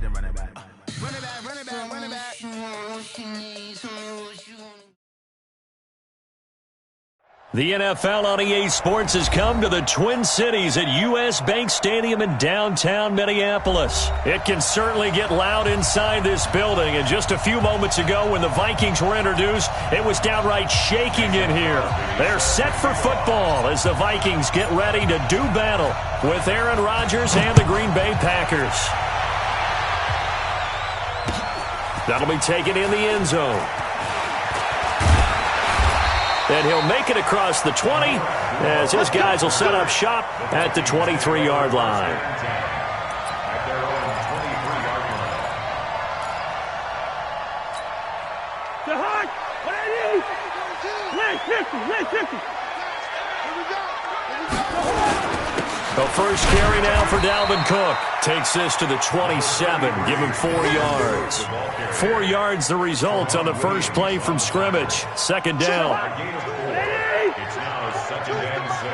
Then run it back. The NFL on EA Sports has come to the Twin Cities at U.S. Bank Stadium in downtown Minneapolis. It can certainly get loud inside this building, and just a few moments ago when the Vikings were introduced, it was downright shaking in here. They're set for football as the Vikings get ready to do battle with Aaron Rodgers and the Green Bay Packers. That'll be taken in the end zone. And he'll make it across the 20 as his guys will set up shop at the 23-yard line. The first carry now for Dalvin Cook. Takes this to the 27. Give him 4 yards. 4 yards the result on the first play from scrimmage. Second down. It's now second and 6.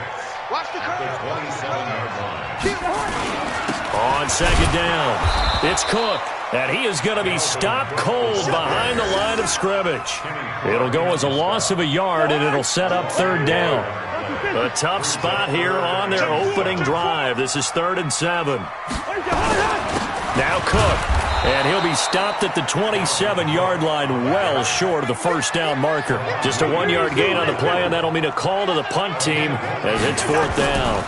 At the 27-yard line. On second down, it's Cook. And he is going to be stopped cold behind the line of scrimmage. It'll go as a loss of a yard, and it'll set up third down. A tough spot here on their opening drive. This is 3rd and 7. Now Cook, and he'll be stopped at the 27-yard line, well short of the first down marker. Just a 1-yard gain on the play, and that'll mean a call to the punt team as it's 4th down.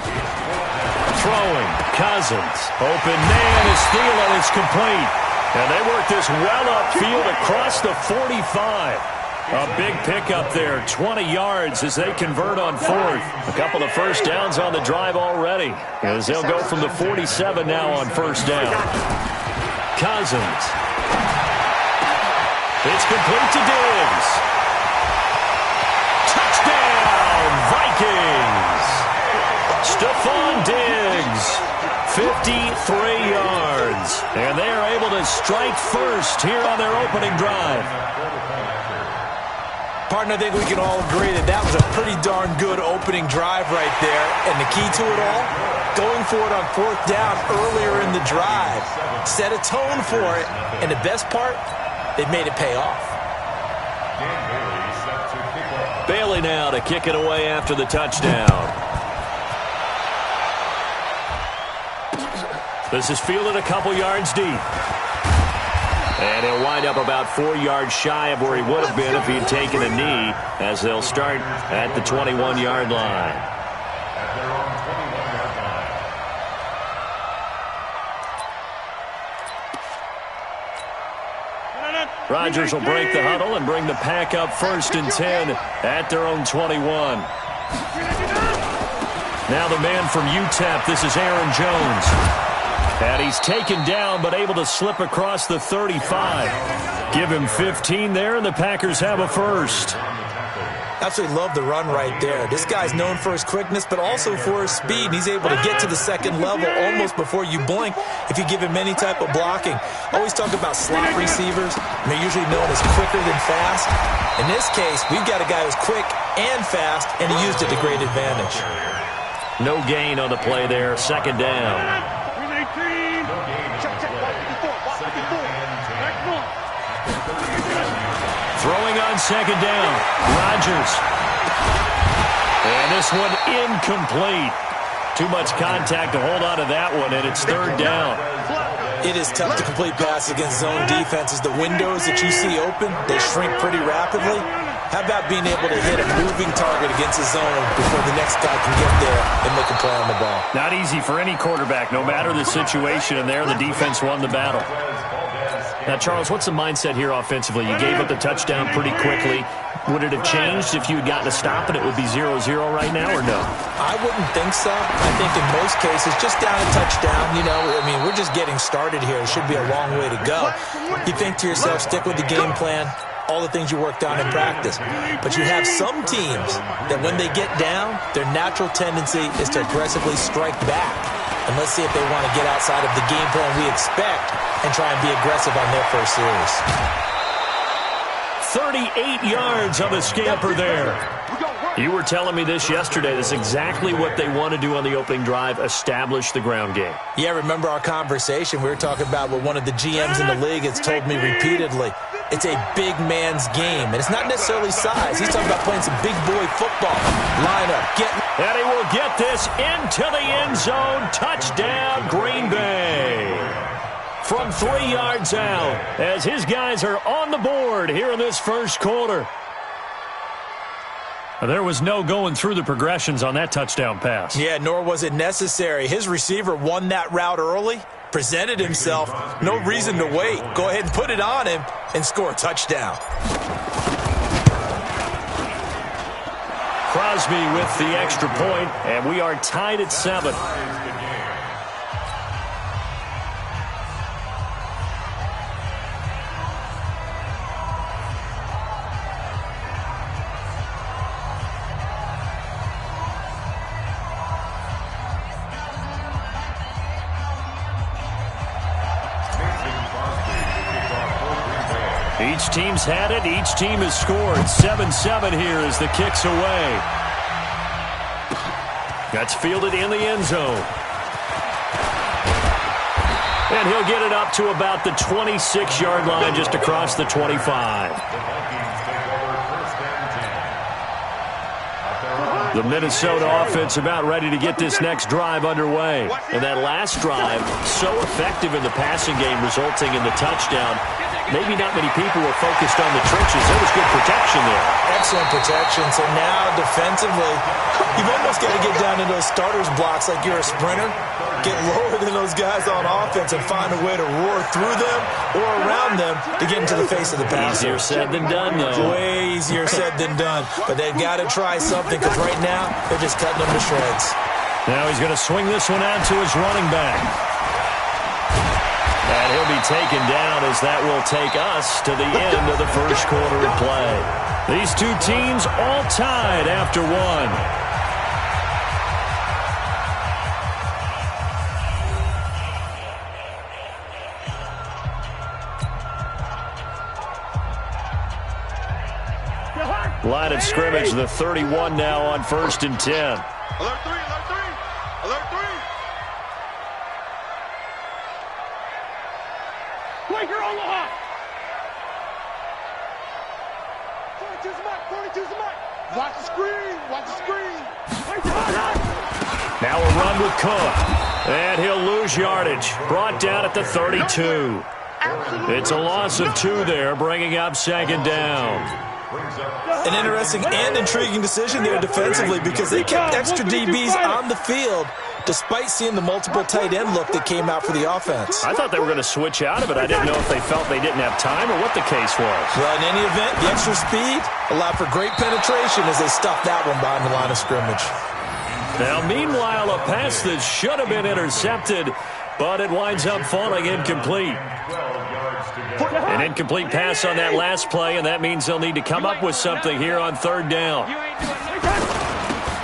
Throwing, Cousins. Open man is Thielen. It's complete. And they work this well upfield across the 45. A big pickup there, 20 yards as they convert on 4th. A couple of first downs on the drive already as they'll go from the 47 now on first down. Cousins. It's complete to Diggs. Touchdown, Vikings. Stephon Diggs, 53 yards. And they are able to strike first here on their opening drive. Partner, I think we can all agree that that was a pretty darn good opening drive right there. And the key to it all, going for it on 4th down earlier in the drive. Set a tone for it. And the best part, they made it pay off. Bailey now to kick it away after the touchdown. This is fielded a couple yards deep. And he'll wind up about 4 yards shy of where he would have been if he had taken a knee, as they'll start at the 21-yard line. Rodgers will break the huddle and bring the pack up 1st and 10 at their own 21. Now the man from UTEP, this is Aaron Jones. And he's taken down, but able to slip across the 35. Give him 15 there, and the Packers have a first. Absolutely love the run right there. This guy's known for his quickness, but also for his speed. He's able to get to the second level almost before you blink if you give him any type of blocking. Always talk about slot receivers, and they're usually known as quicker than fast. In this case, we've got a guy who's quick and fast, and he used it to great advantage. No gain on the play there, second down. Throwing on second down, Rodgers. And this one incomplete. Too much contact to hold on to that one, and it's 3rd down. It is tough to complete passes against zone defenses. The windows that you see open, they shrink pretty rapidly. How about being able to hit a moving target against a zone before the next guy can get there and make a play on the ball? Not easy for any quarterback, no matter the situation, and there the defense won the battle. Now, Charles, what's the mindset here offensively? You gave up the touchdown pretty quickly. Would it have changed if you had gotten a stop and it would be 0-0 right now, or no? I wouldn't think so. I think in most cases, just down a touchdown, you know, I mean, we're just getting started here. It should be a long way to go. You think to yourself, stick with the game plan, all the things you worked on in practice. But you have some teams that when they get down, their natural tendency is to aggressively strike back. And let's see if they want to get outside of the game plan we expect and try and be aggressive on their first series. 38 yards on the scamper there. We go, You were telling me this yesterday. That's exactly what they want to do on the opening drive, establish the ground game. Yeah, remember our conversation? We were talking about what one of the GMs in the league has told me repeatedly. It's a big man's game, and it's not necessarily size. He's talking about playing some big boy football. Line up, get... And he will get this into the end zone. Touchdown, Green Bay. From 3 yards out, as his guys are on the board here in this first quarter. There was no going through the progressions on that touchdown pass. Yeah, nor was it necessary. His receiver won that route early, presented himself. No reason to wait. Go ahead and put it on him and score a touchdown. Crosby with the extra point, and we are tied at 7. Each team's had it. Each team has scored. 7-7 here as the kick's away. That's fielded in the end zone. And he'll get it up to about the 26-yard line, just across the 25. The Minnesota offense about ready to get this next drive underway. And that last drive, so effective in the passing game, resulting in the touchdown. Maybe not many people were focused on the trenches. There was good protection there. Excellent protection. So now defensively, you've almost got to get down to those starters blocks like you're a sprinter. Get lower than those guys on offense and find a way to roar through them or around them to get into the face of the passer. Easier said than done, though. Way easier said than done. But they've got to try something because right now they're just cutting them to shreds. Now he's going to swing this one out to his running back. And he'll be taken down as that will take us to the end of the first quarter of play. These two teams all tied after one. Line of scrimmage, the 31 now on 1st and 10. Alert 3, alert 3, alert 3. Quaker Omaha. 42's the mark, 42's the mark. Watch the screen, watch the screen. Now a run with Cook. And he'll lose yardage. Brought down at the 32. It's a loss of 2 there, bringing up 2nd down. An interesting and intriguing decision there defensively because they kept extra DBs on the field despite seeing the multiple tight end look that came out for the offense. I thought they were going to switch out of it. I didn't know if they felt they didn't have time or what the case was. Well, in any event, the extra speed allowed for great penetration as they stuffed that one behind the line of scrimmage. Now, meanwhile, a pass that should have been intercepted, but it winds up falling incomplete. An incomplete pass on that last play, and that means they'll need to come up with something here on 3rd down.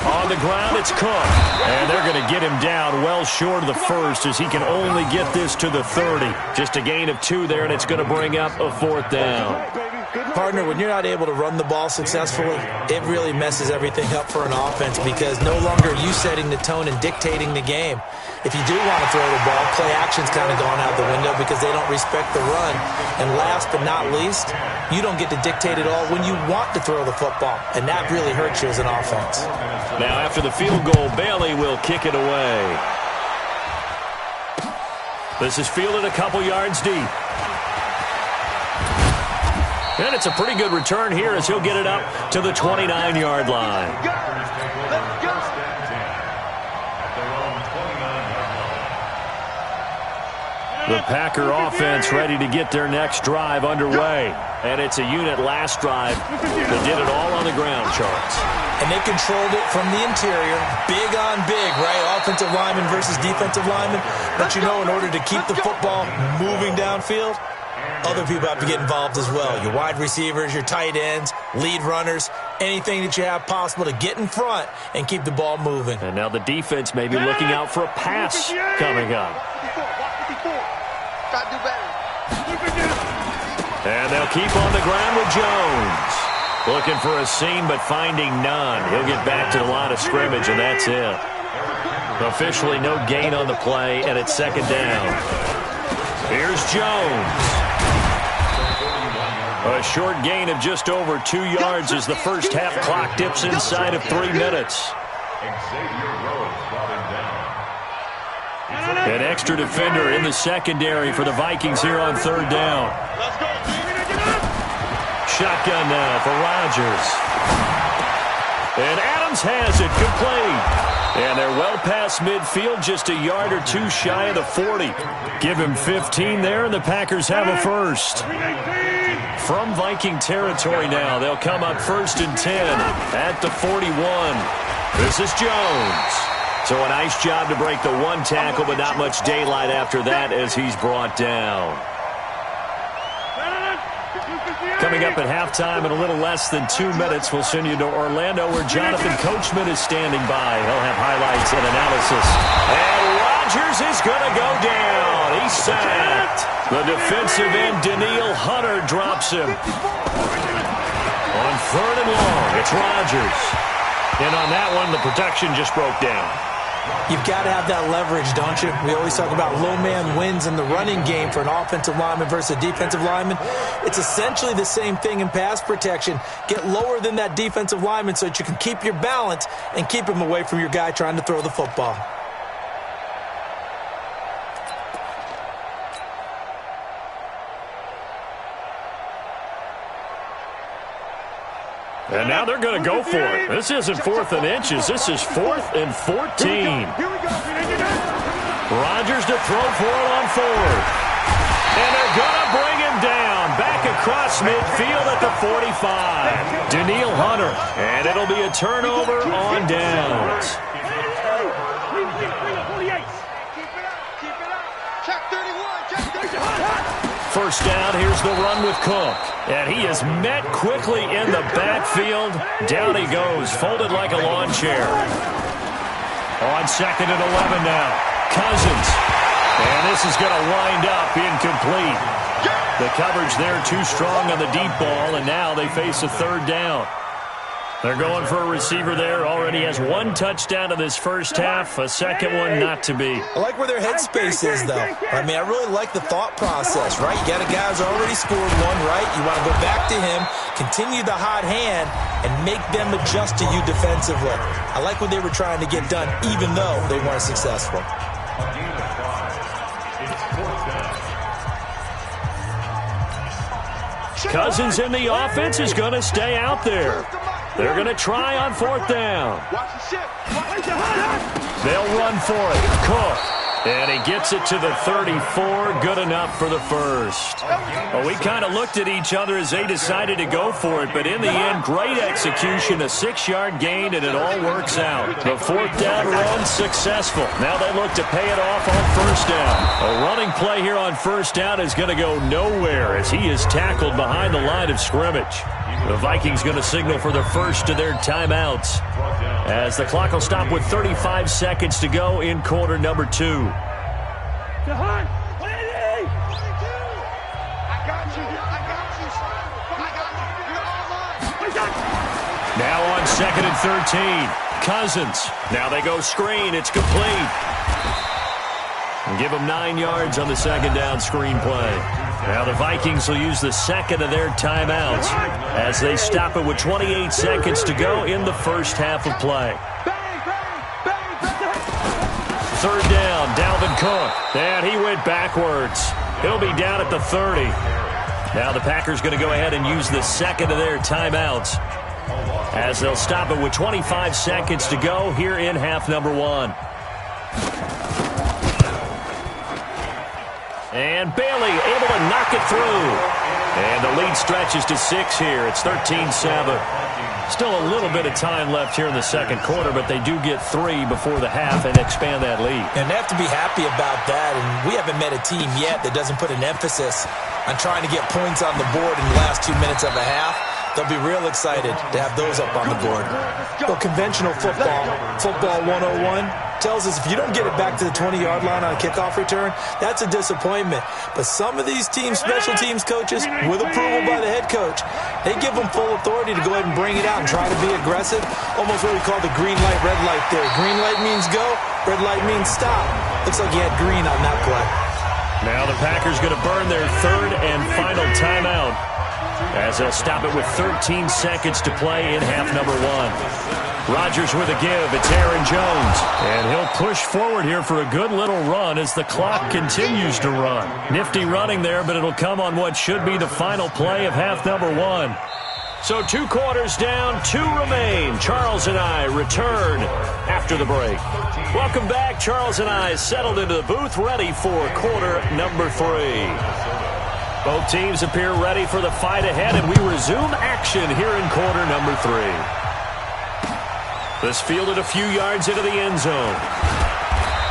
On the ground, it's Cook. And they're going to get him down well short of the first as he can only get this to the 30. Just a gain of 2 there, and it's going to bring up a 4th down. Partner, when you're not able to run the ball successfully, it really messes everything up for an offense because no longer are you setting the tone and dictating the game. If you do want to throw the ball, play action's kind of gone out the window because they don't respect the run. And last but not least, you don't get to dictate it all when you want to throw the football. And that really hurts you as an offense. Now after the field goal, Bailey will kick it away. This is fielded a couple yards deep. And it's a pretty good return here as he'll get it up to the 29-yard line. The Packer offense ready to get their next drive underway. And it's a unit last drive that did it all on the ground, Charles. And they controlled it from the interior, big on big, right? Offensive lineman versus defensive lineman. But you know, in order to keep the football moving downfield, other people have to get involved as well. Your wide receivers, your tight ends, lead runners, anything that you have possible to get in front and keep the ball moving. And now the defense may be looking out for a pass coming up. Got to do better. And they'll keep on the ground with Jones. Looking for a seam, but finding none. He'll get back to the line of scrimmage, and that's it. Officially no gain on the play, and it's second down. Here's Jones. A short gain of just over 2 yards as the first half clock dips inside of 3 minutes. An extra defender in the secondary for the Vikings here on third down. Shotgun now for Rodgers. And Adams has it, complete. And they're well past midfield, just a yard or two shy of the 40. Give him 15 there, and the Packers have a first. From Viking territory now, they'll come up 1st and 10 at the 41. This is Jones. So a nice job to break the one tackle, but not much daylight after that as he's brought down. Coming up at halftime in a little less than 2 minutes, we'll send you to Orlando where Jonathan Coachman is standing by. He'll have highlights and analysis. And Rodgers is going to go down. He's sacked. The defensive end, Daniil Hunter, drops him. On 3rd and long, it's Rodgers. And on that one, the protection just broke down. You've got to have that leverage, don't you? We always talk about low man wins in the running game for an offensive lineman versus a defensive lineman. It's essentially the same thing in pass protection. Get lower than that defensive lineman so that you can keep your balance and keep him away from your guy trying to throw the football. And now they're going to go for it. This isn't 4th and inches. This is 4th and 14. Rodgers to throw for it on 4th. And they're going to bring him down. Back across midfield at the 45. Daniil Hunter. And it'll be a turnover on downs. First down, here's the run with Cook. And he is met quickly in the backfield. Down he goes, folded like a lawn chair. On 2nd and 11 now. Cousins. And this is going to wind up incomplete. The coverage there too strong on the deep ball, and now they face a 3rd down. They're going for a receiver there. Already has 1 touchdown in this first half. A second one not to be. I like where their headspace is, though. I mean, I really like the thought process, right? You got a guy who's already scored one, right? You want to go back to him, continue the hot hand, and make them adjust to you defensively. I like what they were trying to get done, even though they weren't successful. Cousins in the offense is going to stay out there. They're going to try on 4th down. They'll run for it. Cook. And he gets it to the 34. Good enough for the first. Well, we kind of looked at each other as they decided to go for it. But in the end, great execution. A 6-yard gain, and it all works out. The 4th down run successful. Now they look to pay it off on 1st down. A running play here on 1st down is going to go nowhere as he is tackled behind the line of scrimmage. The Vikings going to signal for the first of their timeouts as the clock will stop with 35 seconds to go in quarter number 2. Now on 2nd and 13. Cousins. Now they go screen. It's complete. And give them 9 yards on the 2nd down screen play. Now the Vikings will use the 2nd of their timeouts as they stop it with 28 seconds to go in the first half of play. 3rd down, Dalvin Cook. And he went backwards. He'll be down at the 30. Now the Packers going to go ahead and use the 2nd of their timeouts as they'll stop it with 25 seconds to go here in half number 1. And Bailey able to knock it through. And the lead stretches to 6 here. It's 13-7. Still a little bit of time left here in the second quarter, but they do get 3 before the half and expand that lead. And they have to be happy about that. And we haven't met a team yet that doesn't put an emphasis on trying to get points on the board in the last 2 minutes of a half. They'll be real excited to have those up on the board. So conventional football 101, tells us if you don't get it back to the 20-yard line on a kickoff return, that's a disappointment. But some of these teams, special teams coaches, with approval by the head coach, they give them full authority to go ahead and bring it out and try to be aggressive. Almost what we call the green light, red light theory. Green light means go, red light means stop. Looks like he had green on that play. Now the Packers going to burn their third and final timeout as they'll stop it with 13 seconds to play in half number 1. Rodgers with a give. It's Aaron Jones. And he'll push forward here for a good little run as the clock continues to run. Nifty running there, but it'll come on what should be the final play of half number 1. So 2 quarters down, 2 remain. Charles and I return after the break. Welcome back. Charles and I settled into the booth, ready for quarter number 3. Both teams appear ready for the fight ahead, and we resume action here in quarter number 3. This fielded a few yards into the end zone.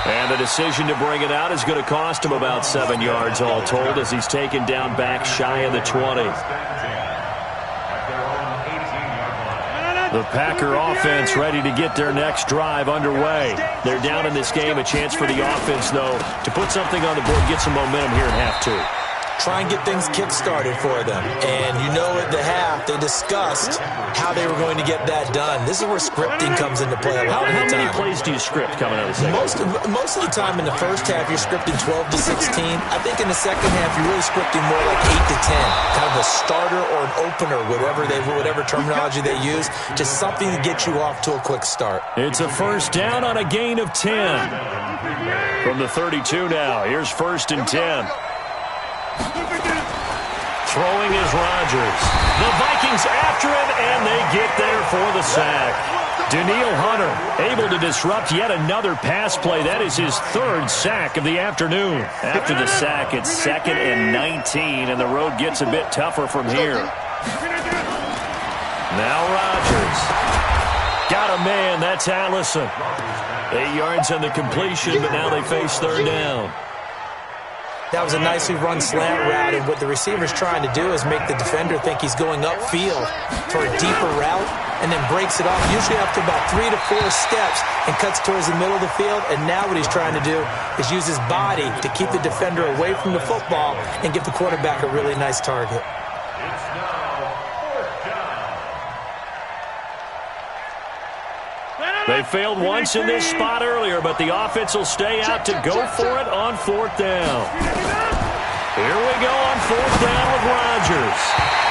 And the decision to bring it out is going to cost him about 7 yards all told as he's taken down back shy of the 20. The Packer offense ready to get their next drive underway. They're down in this game. A chance for the offense, though, to put something on the board, get some momentum here in half 2. Try and get things kick-started for them. And you know at the half, they discussed how they were going to get that done. This is where scripting comes into play a lot of the time. How many plays do you script coming out of the second? Most of the time in the first half, you're scripting 12 to 16. I think in the second half, you're really scripting more like 8 to 10. Kind of a starter or an opener, whatever terminology they use. Just something to get you off to a quick start. It's a first down on a gain of 10. From the 32 now, here's 1st and 10. Throwing is Rodgers. The Vikings after him, and they get there for the sack. Danielle Hunter able to disrupt yet another pass play. That is his 3rd sack of the afternoon. After the sack, it's 2nd and 19, and the road gets a bit tougher from here. Now Rodgers. Got a man. That's Allison. 8 yards on the completion, but now they face 3rd down. That was a nicely run slant route, and what the receiver's trying to do is make the defender think he's going upfield for a deeper route and then breaks it off, usually after about 3 to 4 steps, and cuts towards the middle of the field. And now what he's trying to do is use his body to keep the defender away from the football and give the quarterback a really nice target. They failed once in this spot earlier, but the offense will stay out to go for it on 4th down. Here we go on 4th down with Rodgers.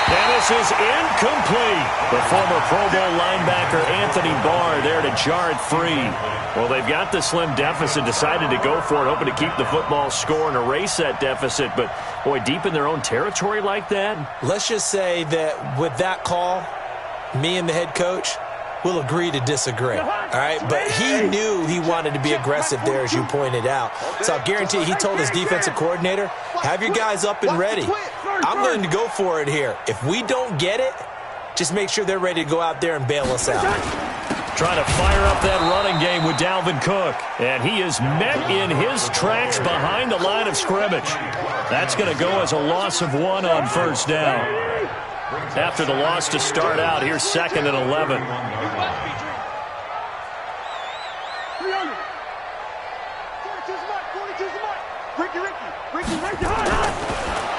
And this is incomplete. The former Pro Bowl linebacker Anthony Barr there to jar it free. Well, they've got the slim deficit, decided to go for it, hoping to keep the football score and erase that deficit. But, boy, deep in their own territory like that? Let's just say that with that call, me and the head coach will agree to disagree, all right? But he knew he wanted to be aggressive there, as you pointed out. So I'll guarantee he told his defensive coordinator, have your guys up and ready. I'm going to go for it here. If we don't get it, just make sure they're ready to go out there and bail us out. Trying to fire up that running game with Dalvin Cook. And he is met in his tracks behind the line of scrimmage. That's going to go as a loss of 1 on 1st down. After the loss to start out, here's 2nd and 11.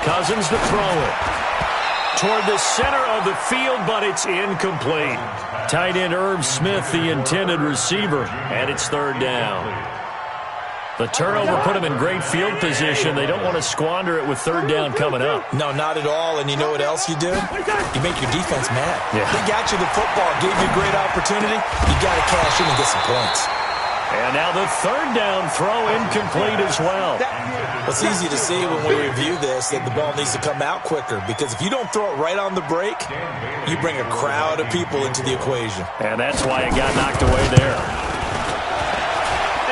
Cousins to throw it. Toward the center of the field, but it's incomplete. Tight end Irv Smith, the intended receiver, and it's 3rd down. The turnover put them in great field position. They don't want to squander it with 3rd down coming up. No, not at all. And you know what else you do? You make your defense mad. Yeah. They got you the football, gave you a great opportunity. You got to cash in and get some points. And now the 3rd down throw incomplete as well. It's easy to see when we review this that the ball needs to come out quicker, because if you don't throw it right on the break, you bring a crowd of people into the equation. And that's why it got knocked away there.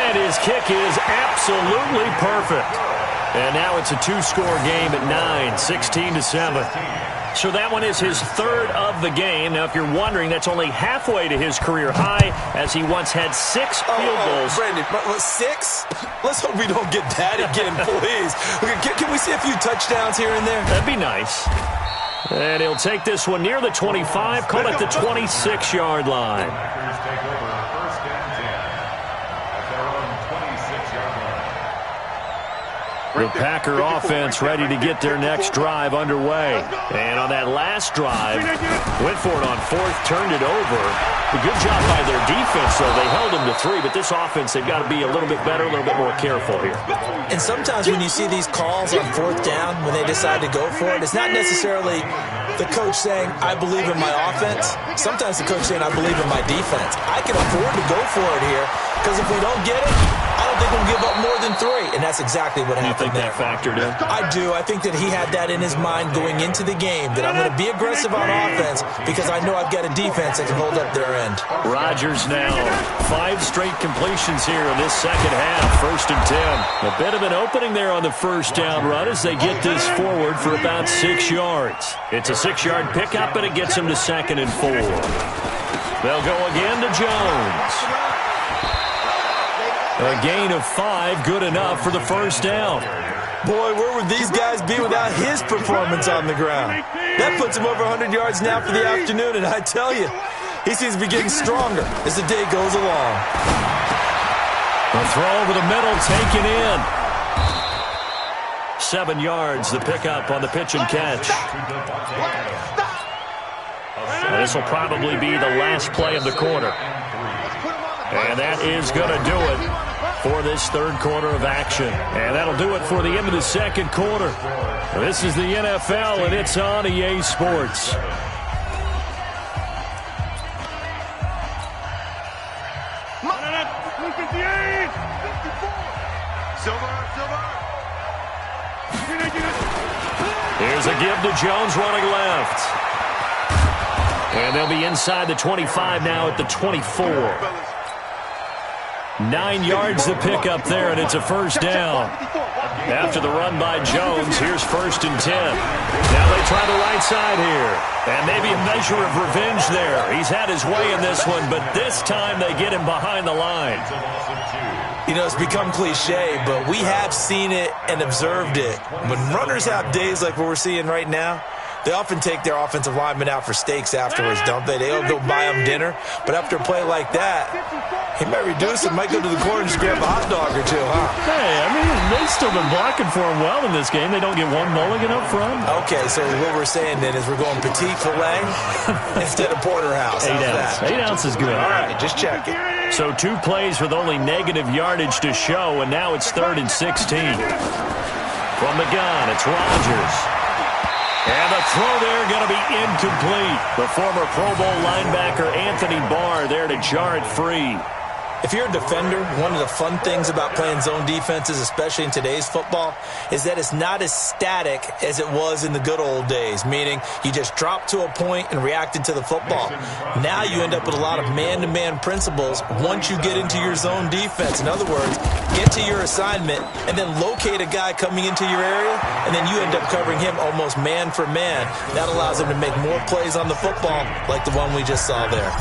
And his kick is absolutely perfect. And now it's a 2-score game at 9, 16-7. So that one is his 3rd of the game. Now, if you're wondering, that's only halfway to his career high, as he once had 6 field goals. Brandon, 6? Let's hope we don't get that again, please. Can we see a few touchdowns here and there? That'd be nice. And he'll take this one near the 25, call it the 26-yard line. Packers take over first and 10 at their own 26-yard line. The Packer offense ready to get their next drive underway. And on that last drive, went for it on fourth, turned it over. A good job by their defense, though. They held them to 3, but this offense, they've got to be a little bit better, a little bit more careful here. And sometimes when you see these calls on fourth down, when they decide to go for it, it's not necessarily the coach saying, I believe in my offense. Sometimes the coach saying, I believe in my defense. I can afford to go for it here, because if we don't get it, I don't think we'll give up more than 3. And that's exactly what happened there. You think that factored in? I do. I think that he had that in his mind going into the game, that I'm going to be aggressive on offense because I know I've got a defense that can hold up their end. Rodgers now 5 straight completions here in this second half. First and 10. A bit of an opening there on the first down run as they get this forward for about 6 yards. It's a 6-yard pickup, and it gets them to 2nd and 4. They'll go again to Jones. A gain of 5, good enough for the first down. Boy, where would these guys be without his performance on the ground? That puts him over 100 yards now for the afternoon, and I tell you, he seems to be getting stronger as the day goes along. A throw over the middle, taken in. 7 yards, the pickup on the pitch and catch. This will probably be the last play of the quarter. And that is going to do it for this third quarter of action. And that'll do it for the end of the second quarter. This is the NFL, and it's on EA Sports. Here's a give to Jones running left. And they'll be inside the 25 now at the 24. 9 yards to pick up there, and it's a first down. After the run by Jones, here's first and 10. Now they try the right side here. And maybe a measure of revenge there. He's had his way in this one, but this time they get him behind the line. You know, it's become cliche, but we have seen it and observed it. When runners have days like what we're seeing right now, they often take their offensive linemen out for steaks afterwards, don't they? They'll go buy them dinner. But after a play like that, he might reduce it, might go to the corner and just grab a hot dog or two, huh? Hey, I mean, they've still been blocking for him well in this game. They don't get one mulligan up front. Okay, so what we're saying then is we're going petite filet instead of porterhouse. 8 ounce. 8 ounce is good. All right, just check it. So 2 plays with only negative yardage to show, and now it's 3rd and 16. From the gun, it's Rodgers. And the throw there going to be incomplete. The former Pro Bowl linebacker Anthony Barr there to jar it free. If you're a defender, one of the fun things about playing zone defenses, especially in today's football, is that it's not as static as it was in the good old days, meaning you just drop to a point and reacted to the football. Now you end up with a lot of man-to-man principles once you get into your zone defense. In other words, get to your assignment and then locate a guy coming into your area, and then you end up covering him almost man for man. That allows him to make more plays on the football like the one we just saw there.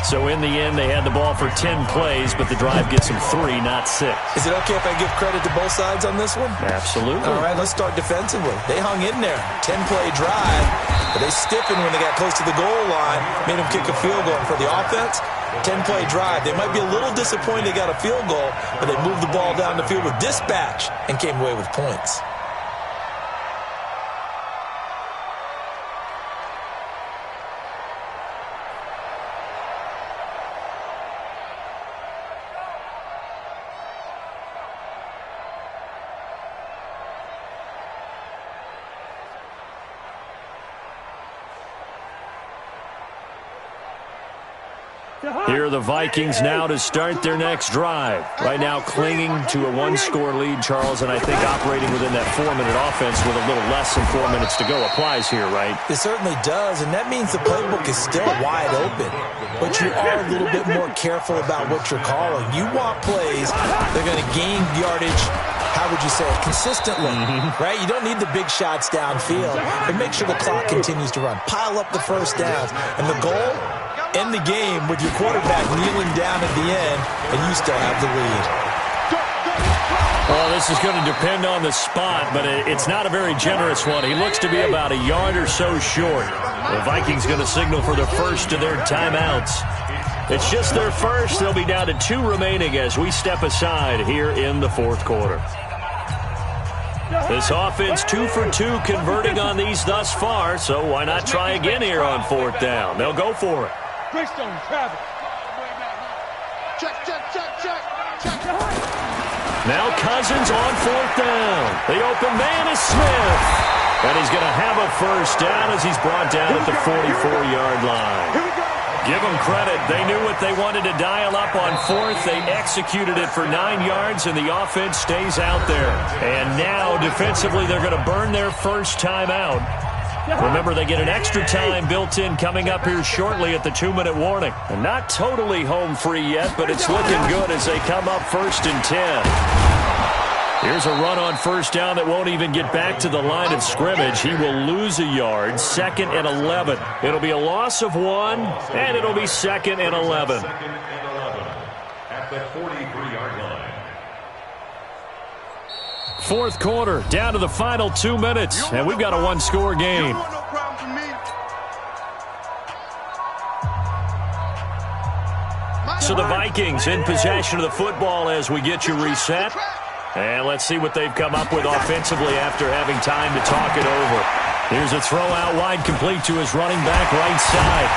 So in the end, they had the ball for 10 plays, but the drive gets them 3, not 6. Is it okay if I give credit to both sides on this one? Absolutely. All right, let's start defensively. They hung in there. 10-play drive, but they stiffened when they got close to the goal line, made them kick a field goal. For the offense, 10-play drive. They might be a little disappointed they got a field goal, but they moved the ball down the field with dispatch and came away with points. Here are the Vikings now to start their next drive. Right now clinging to a 1-score lead, Charles, and I think operating within that 4-minute offense with a little less than 4 minutes to go applies here, right? It certainly does, and that means the playbook is still wide open. But you are a little bit more careful about what you're calling. You want plays that are going to gain yardage, how would you say it, consistently, right? You don't need the big shots downfield, but make sure the clock continues to run. Pile up the first downs, and the goal, end the game with your quarterback kneeling down at the end, and you still have the lead. Well, this is going to depend on the spot, but it's not a very generous one. He looks to be about a yard or so short. The Vikings going to signal for the first of their timeouts. It's just their first. They'll be down to 2 remaining as we step aside here in the fourth quarter. This offense 2 for 2 converting on these thus far, so why not try again here on 4th down? They'll go for it. Greystone, Travis. Check. Now Cousins on 4th down. The open man is Smith. And he's going to have a first down as he's brought down at the 44-yard line. Here we go. Give them credit. They knew what they wanted to dial up on 4th. They executed it for 9 yards, and the offense stays out there. And now, defensively, they're going to burn their first time out. Remember, they get an extra time built in coming up here shortly at the 2-minute warning. And not totally home free yet, but it's looking good as they come up 1st and 10. Here's a run on 1st down that won't even get back to the line of scrimmage. He will lose a yard, 2nd and 11. It'll be a loss of 1, and it'll be 2nd and 11. At the 43-yard line. 4th quarter, down to the final 2 minutes, and we've got a 1-score game. So the Vikings in possession of the football as we get you reset. And let's see what they've come up with offensively after having time to talk it over. Here's a throw out wide, complete to his running back right side.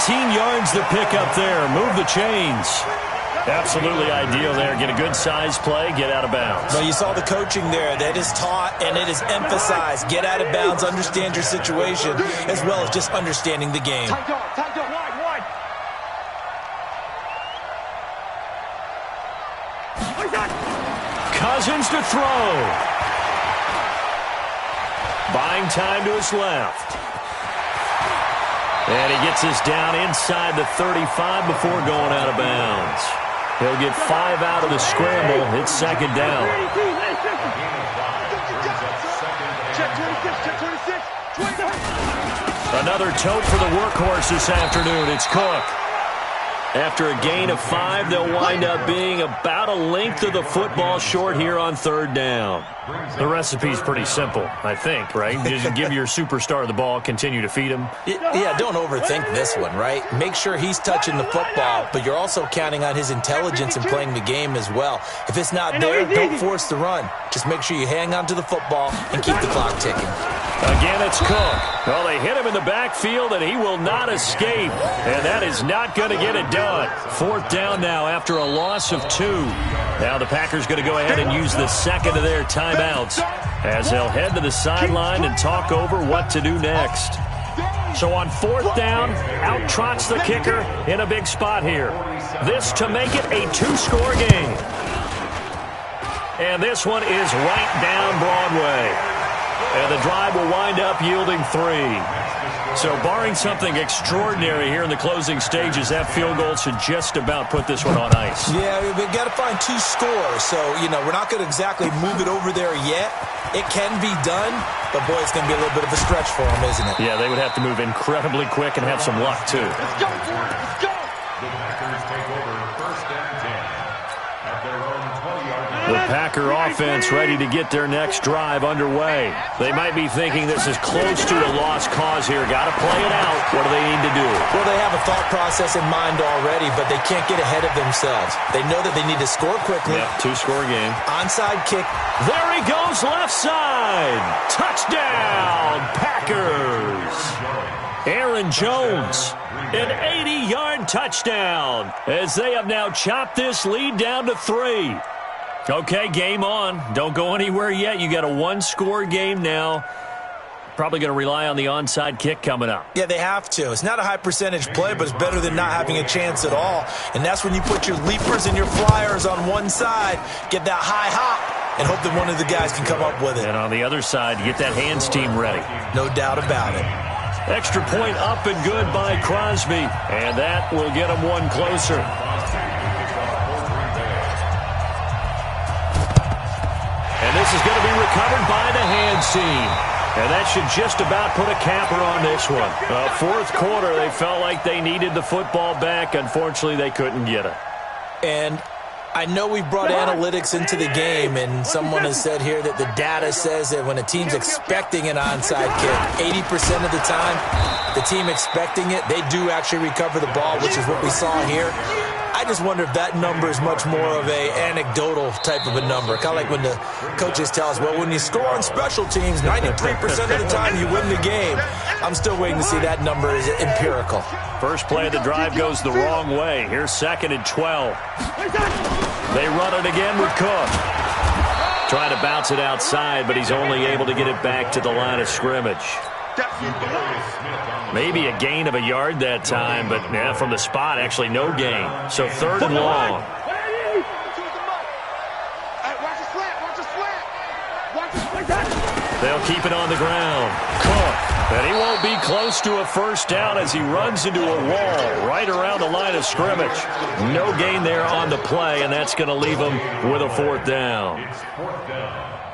19 yards to pick up there. Move the chains. Absolutely ideal there. Get a good size play, get out of bounds. Well, you saw the coaching there. That is taught and it is emphasized. Get out of bounds, understand your situation, as well as just understanding the game. Tight dog, wide. Cousins to throw. Buying time to his left. And he gets us down inside the 35 before going out of bounds. He'll get 5 out of the scramble. It's 2nd down. Check 26. Another tote for the workhorse this afternoon. It's Cook. After a gain of 5, they'll wind up being about a length of the football short here on 3rd down. The recipe's pretty simple, I think, right? Just give your superstar the ball, continue to feed him. Yeah, don't overthink this one, right? Make sure he's touching the football, but you're also counting on his intelligence in playing the game as well. If it's not there, don't force the run. Just make sure you hang on to the football and keep the clock ticking. Again, it's Cook. Well, they hit him in the backfield, and he will not escape. And that is not going to get it done. 4th down now after a loss of 2. Now the Packers going to go ahead and use the 2nd of their timeouts as they'll head to the sideline and talk over what to do next. So on 4th down, out trots the kicker in a big spot here. This to make it a 2-score game. And this one is right down Broadway. And the drive will wind up yielding 3. So barring something extraordinary here in the closing stages, that field goal should just about put this one on ice. Yeah, we've got to find 2 scores. So, we're not going to exactly move it over there yet. It can be done, but, boy, it's going to be a little bit of a stretch for them, isn't it? Yeah, they would have to move incredibly quick and have some luck, too. Let's go. The Packers take over 1st and 10 at their own 20-yard line. The Packer offense ready to get their next drive underway. They might be thinking this is close to a lost cause here. Got to play it out. What do they need to do? Well, they have a thought process in mind already, but they can't get ahead of themselves. They know that they need to score quickly. Yep, 2-score game. Onside kick. There he goes, left side. Touchdown, Packers. Aaron Jones, an 80-yard touchdown, as they have now chopped this lead down to 3. Okay, game on. Don't go anywhere yet. You got a 1-score game now. Probably going to rely on the onside kick coming up. Yeah, they have to. It's not a high percentage play, but it's better than not having a chance at all. And that's when you put your leapers and your flyers on one side, get that high hop, and hope that one of the guys can come up with it. And on the other side, get that hands team ready. No doubt about it. Extra point up and good by Crosby. And that will get him one closer. And this is going to be recovered by the hands team. And that should just about put a capper on this one. 4th quarter, they felt like they needed the football back. Unfortunately, they couldn't get it. And I know we brought analytics into the game, and someone has said here that the data says that when a team's expecting an onside kick, 80% of the time, the team expecting it, they do actually recover the ball, which is what we saw here. I just wonder if that number is much more of a anecdotal type of a number. Kind of like when the coaches tell us, well, when you score on special teams, 93% of the time you win the game. I'm still waiting to see that number is empirical. First play of the drive goes the wrong way. Here's 2nd and 12. They run it again with Cook. Trying to bounce it outside, but he's only able to get it back to the line of scrimmage. Maybe a gain of a yard that time, but yeah, from the spot, actually no gain. So 3rd and long. They'll keep it on the ground. Cook. And he won't be close to a first down as he runs into a wall right around the line of scrimmage. No gain there on the play, and that's going to leave him with a 4th down. It's 4th down.